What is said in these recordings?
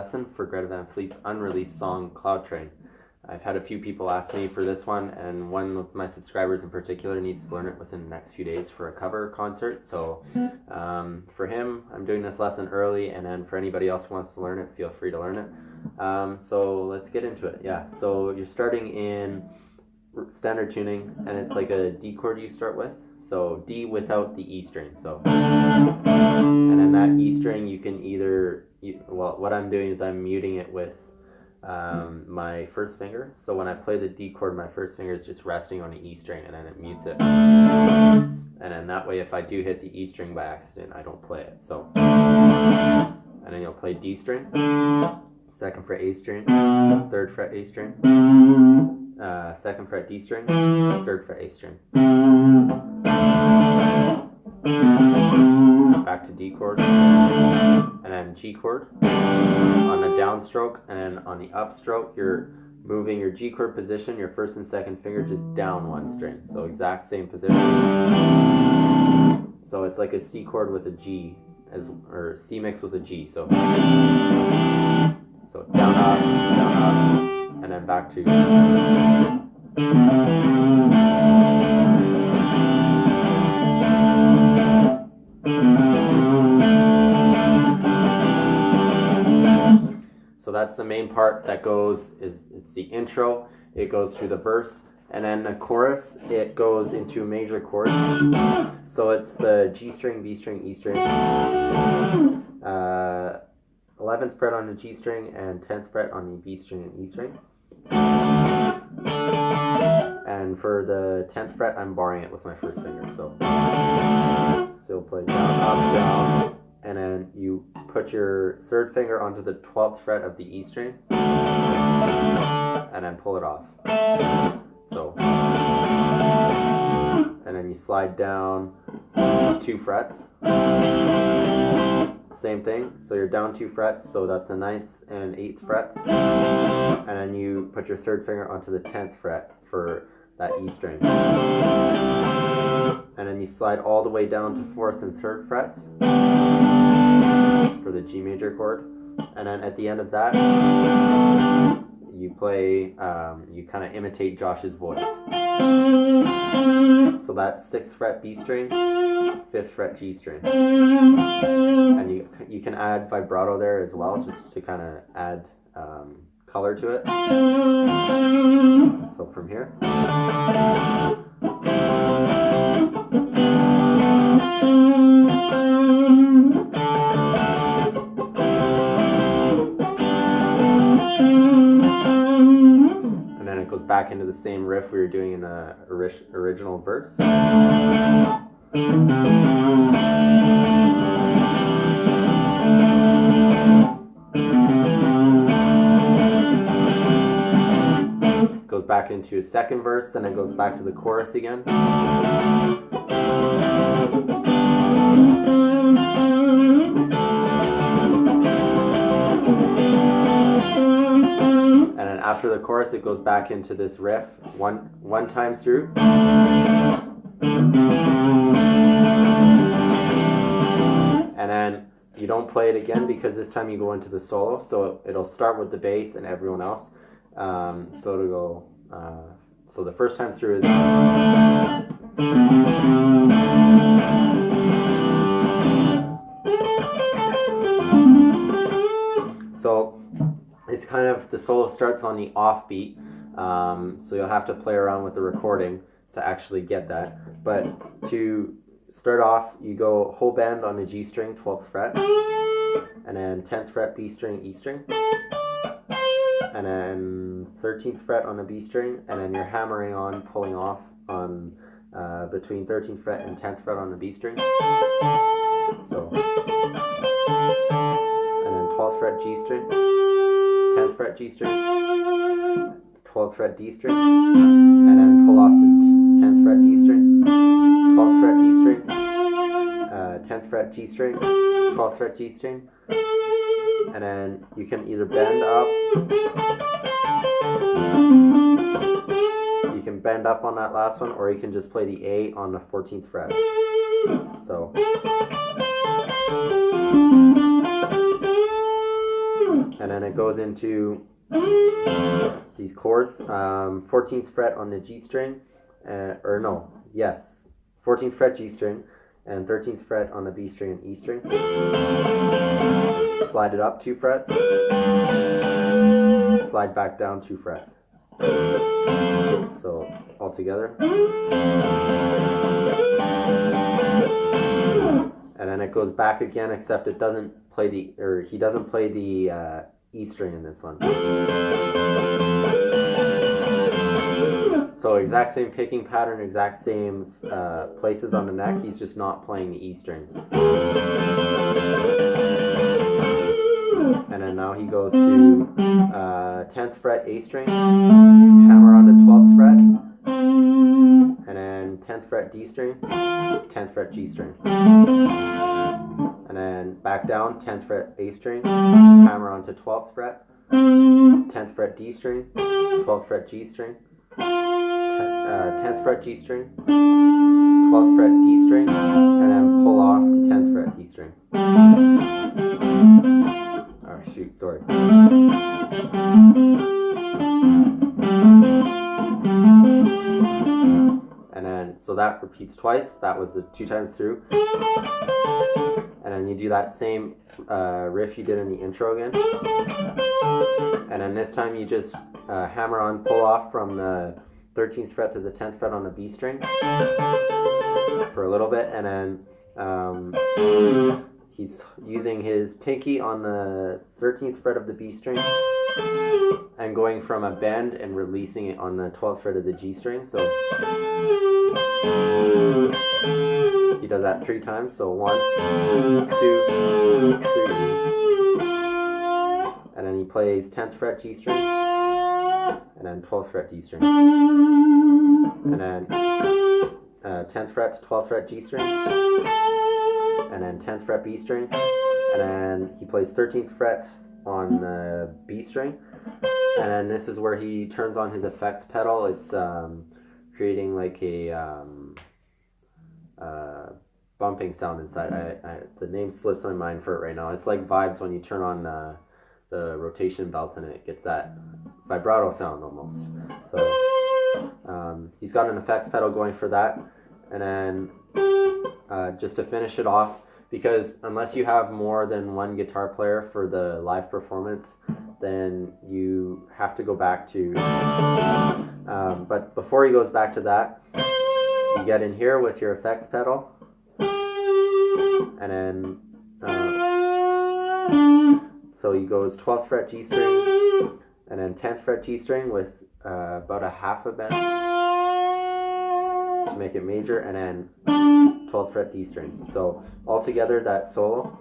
lesson for Greta Van Fleet's unreleased song Cloud Train. I've had a few people ask me for this one, and one of my subscribers in particular needs to learn it within the next few days for a cover concert. So for him, I'm doing this lesson early, and then for anybody else who wants to learn it, feel free to learn it. So let's get into it. Yeah, so you're starting in standard tuning, and it's like a D chord you start with. So D without the E string. So, and then that E string you can either, well, what I'm doing is I'm muting it with my first finger. So when I play the D chord, my first finger is just resting on the E string, and then it mutes it. And then that way, if I do hit the E string by accident, I don't play it. So, and then you'll play D string, second fret A string, third fret A string, second fret D string, third fret A string. Back to D chord, and then G chord on the downstroke, and then on the upstroke you're moving your G chord position, your first and second finger just down one string, so exact same position. So it's like a C chord with a G, or C mixed with a G. So down up, and then back to. So that's the main part that goes, it's the intro, it goes through the verse, and then the chorus, it goes into major chords. So it's the G string, B string, E string, 11th fret on the G string, and 10th fret on the B string and E string. And for the 10th fret, I'm barring it with my first finger. So you'll play down, up, down, and then you put your third finger onto the 12th fret of the E string, and then pull it off. So, and then you slide down 2 frets. Same thing, so you're down 2 frets, so that's the 9th and 8th frets. And then you put your third finger onto the 10th fret for that E string. And then you slide all the way down to 4th and 3rd frets for the G major chord. And then at the end of that, you play, you kind of imitate Josh's voice. So that's 6th fret B string, 5th fret G string. And you can add vibrato there as well, just to kind of add color to it. So from here. And then it goes back into the same riff we were doing in the original verse. Goes back into a second verse, then it goes back to the chorus again. And then after the chorus, it goes back into this riff one time through. And then you don't play it again because this time you go into the solo, so it'll start with the bass and everyone else. So it'll go, so the first time through is, so it's kind of, the solo starts on the offbeat, so you'll have to play around with the recording to actually get that. But to start off, you go whole bend on the G string, 12th fret, and then 10th fret B string, E string, and then 13th fret on the B string, and then you're hammering on, pulling off on between 13th fret and 10th fret on the B string. So, and then 12th fret G string, 10th fret G string, 12th fret D string, and then pull off to 10th fret D string, 12th fret D string, 10th fret G string, 12th fret G string, and then you can either bend up, you can bend up on that last one, or you can just play the A on the 14th fret. So and then it goes into these chords, 14th fret on the G string, 14th fret G string, and 13th fret on the B string and E string. Slide it up 2 frets, slide back down 2 frets. So all together. And then it goes back again, except it doesn't play he doesn't play the E string in this one. So exact same picking pattern, exact same places on the neck, he's just not playing the E string. And then now he goes to 10th fret A string, hammer on the 12th fret, and then 10th fret D string, 10th fret G string. And then back down, 10th fret A string, hammer onto 12th fret, 10th fret D string, 12th fret G string, 10th fret G string, 12th fret D string, and then pull off to 10th fret D string. Oh shoot, sorry. And then, so that repeats twice. That was the 2 times through. And then you do that same riff you did in the intro again. And then this time you just hammer on, pull off from the 13th fret to the 10th fret on the B string for a little bit. And then he's using his pinky on the 13th fret of the B string and going from a bend and releasing it on the 12th fret of the G string. So he does that 3 times. So 1, 2, 3. And then he plays 10th fret G string and then 12th fret D string. And then 10th fret to 12th fret G string. And then 10th fret B string, and then he plays 13th fret on the B string, and then this is where he turns on his effects pedal. It's creating like a bumping sound inside. The name slips my mind for it right now. It's like vibes when you turn on the rotation belt and it gets that vibrato sound almost. So he's got an effects pedal going for that, and then just to finish it off, because unless you have more than one guitar player for the live performance, then you have to go back to but before he goes back to that, you get in here with your effects pedal, and then so he goes 12th fret G string and then 10th fret G string with about a half a bend to make it major, and then 12th fret D string. So all together that solo.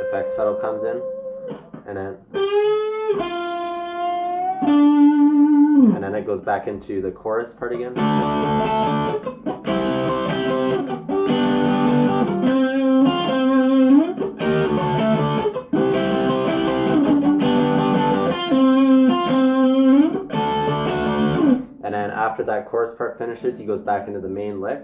Effects pedal comes in, and then it goes back into the chorus part again. And then after that chorus part finishes, he goes back into the main lick.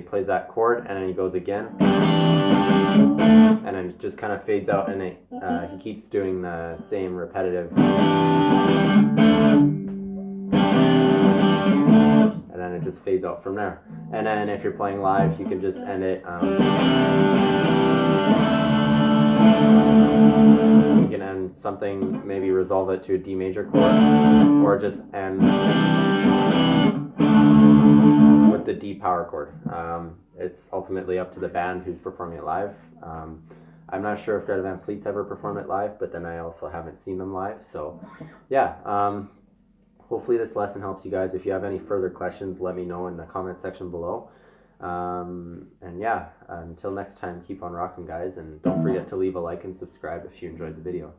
Plays that chord, and then he goes again, and then it just kind of fades out, and he keeps doing the same repetitive, and then it just fades out from there. And then if you're playing live, you can just end it. You can end something, maybe resolve it to a D major chord, or just end with the D power chord. It's ultimately up to the band who's performing it live. I'm not sure if Greta Van Fleet's ever performed it live, but then I also haven't seen them live. So yeah, hopefully this lesson helps you guys. If you have any further questions, let me know in the comment section below. And yeah, until next time, keep on rocking, guys, and don't forget to leave a like and subscribe if you enjoyed the video.